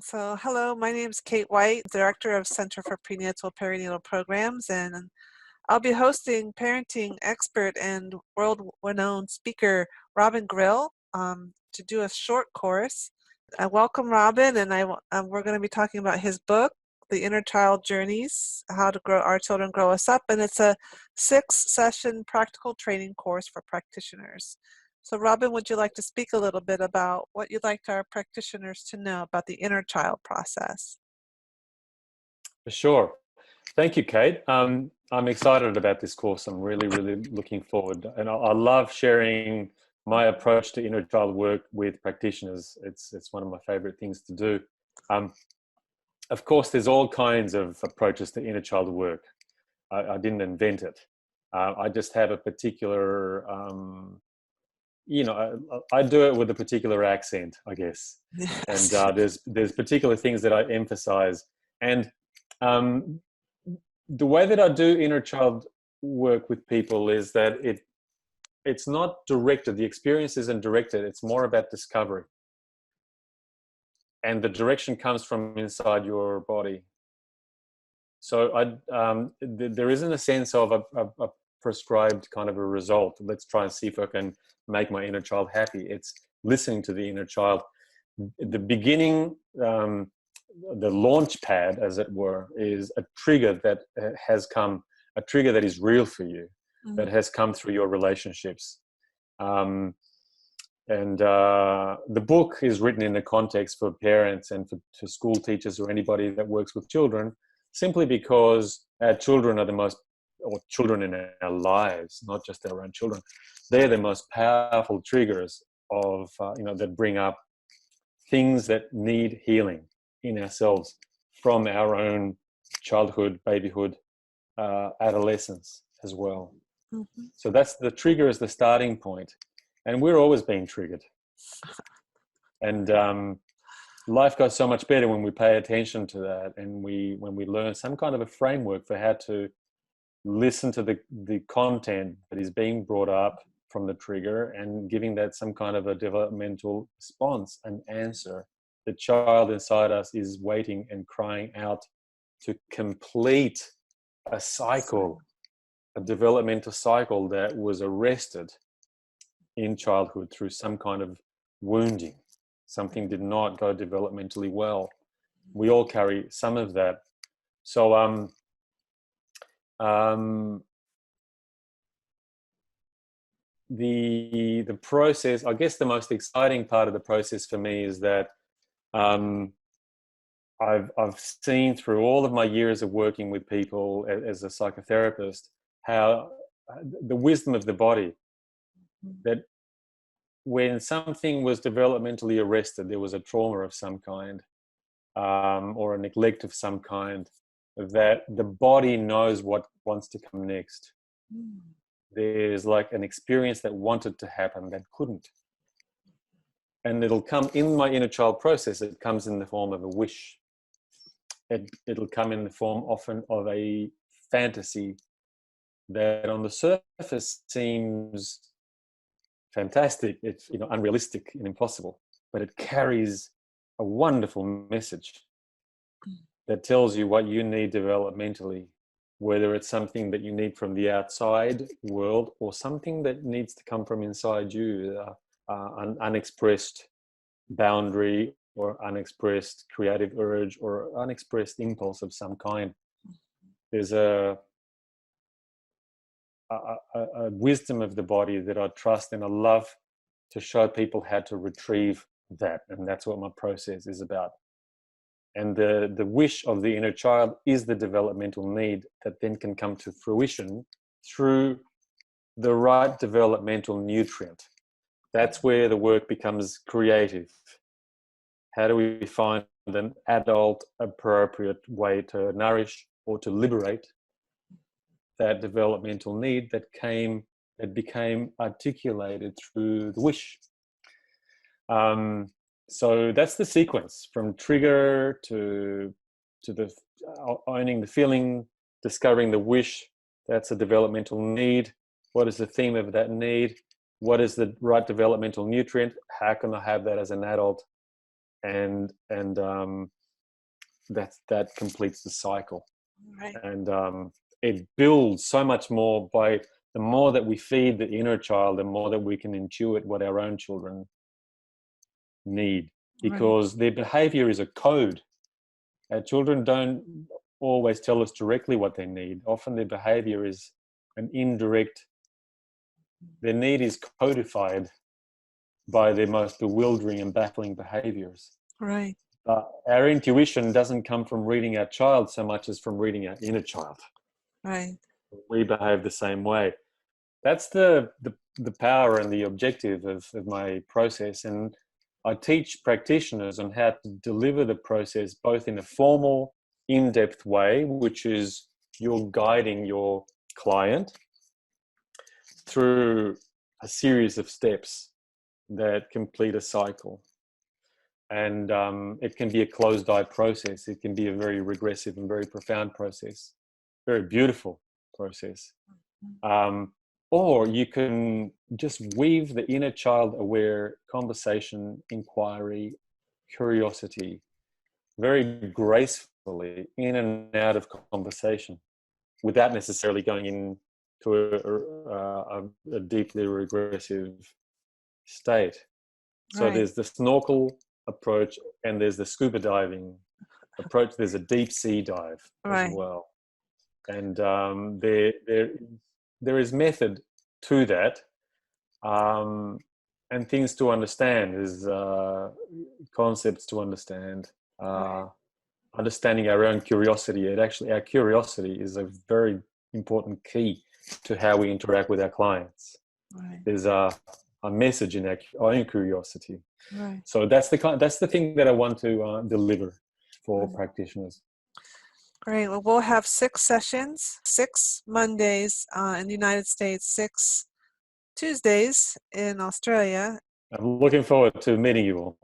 So, hello, my name is Kate White, Director of Center for Prenatal Perinatal Programs, and I'll be hosting parenting expert and world-renowned speaker Robin Grille to do a short course. I welcome Robin, and we're going to be talking about his book, The Inner Child Journeys, How to Grow Our Children Grow Us Up, and it's a 6-session practical training course for practitioners. So Robin, would you like to speak a little bit about what you'd like our practitioners to know about the inner child process? Sure. Thank you, Kate. I'm excited about this course. I'm really looking forward. And I love sharing my approach to inner child work with practitioners. It's one of my favorite things to do. Of course, there's all kinds of approaches to inner child work. I didn't invent it. I just have a particular I do it with a particular accent, I guess. Yes. And there's particular things that I emphasize. And the way that I do inner child work with people is that it's not directed. The experience isn't directed. It's more about discovery. And the direction comes from inside your body. So there isn't a sense of a prescribed kind of a result. Let's try and see if I can make my inner child happy. It's listening to the inner child. The beginning, the launch pad, as it were, is a trigger that has come, a trigger that is real for you, that has come through your relationships. The book is written in the context for parents and for school teachers or anybody that works with children, simply because our children are the most, or children in our lives, not just our own children, they're the most powerful triggers of, that bring up things that need healing in ourselves from our own childhood, babyhood, adolescence as well. Mm-hmm. So that's the trigger is the starting point. And we're always being triggered. And life goes so much better when we pay attention to that, and when we learn some kind of a framework for how to listen to the content that is being brought up from the trigger and giving that some kind of a developmental response, an answer. The child inside us is waiting and crying out to complete a cycle, a developmental cycle that was arrested in childhood through some kind of wounding. Something did not go developmentally well. We all carry some of that. So the process, I guess the most exciting part of the process for me is that I've seen through all of my years of working with people as a psychotherapist how the wisdom of the body, that when something was developmentally arrested, there was a trauma of some kind, or a neglect of some kind, that the body knows what wants to come next. There's like an experience that wanted to happen that couldn't. And it'll come in my inner child process. It comes in the form of a wish. It'll come in the form often of a fantasy that on the surface seems fantastic. It's unrealistic and impossible, but it carries a wonderful message that tells you what you need developmentally, whether it's something that you need from the outside world or something that needs to come from inside you, an unexpressed boundary or unexpressed creative urge or unexpressed impulse of some kind. There's a wisdom of the body that I trust, and I love to show people how to retrieve that, and that's what my process is about. And the wish of the inner child is the developmental need that then can come to fruition through the right developmental nutrient. That's where the work becomes creative. How do we find an adult appropriate way to nourish or to liberate that developmental need that became articulated through the wish? So that's the sequence, from trigger to the owning the feeling, discovering the wish. That's a developmental need. What is the theme of that need? What is the right developmental nutrient? How can I have that as an adult? And that completes the cycle. Right. And it builds so much more by the more that we feed the inner child, the more that we can intuit what our own children need, Right. because their behavior is a code. Our children don't always tell us directly what they need. Often their behavior is an indirect, their need is codified by their most bewildering and baffling behaviors. Right. Our intuition doesn't come from reading our child so much as from reading our inner child. Right. We behave the same way. That's the power and the objective of my process. And I teach practitioners on how to deliver the process both in a formal, in-depth way, which is you're guiding your client through a series of steps that complete a cycle. And it can be a closed-eye process. It can be a very regressive and very profound process, very beautiful process. Or you can just weave the inner child aware conversation, inquiry, curiosity very gracefully in and out of conversation without necessarily going into a deeply regressive state. So Right. there's the snorkel approach and there's the scuba diving approach. There's a deep sea dive as Right. well. And there is method to that, and things to understand. There's concepts to understand, understanding our own curiosity. Our curiosity is a very important key to how we interact with our clients. Right. There's a message in our own curiosity. Right. So that's the thing that I want to deliver for practitioners. Great. Well, we'll have 6 sessions, 6 Mondays in the United States, 6 Tuesdays in Australia. I'm looking forward to meeting you all.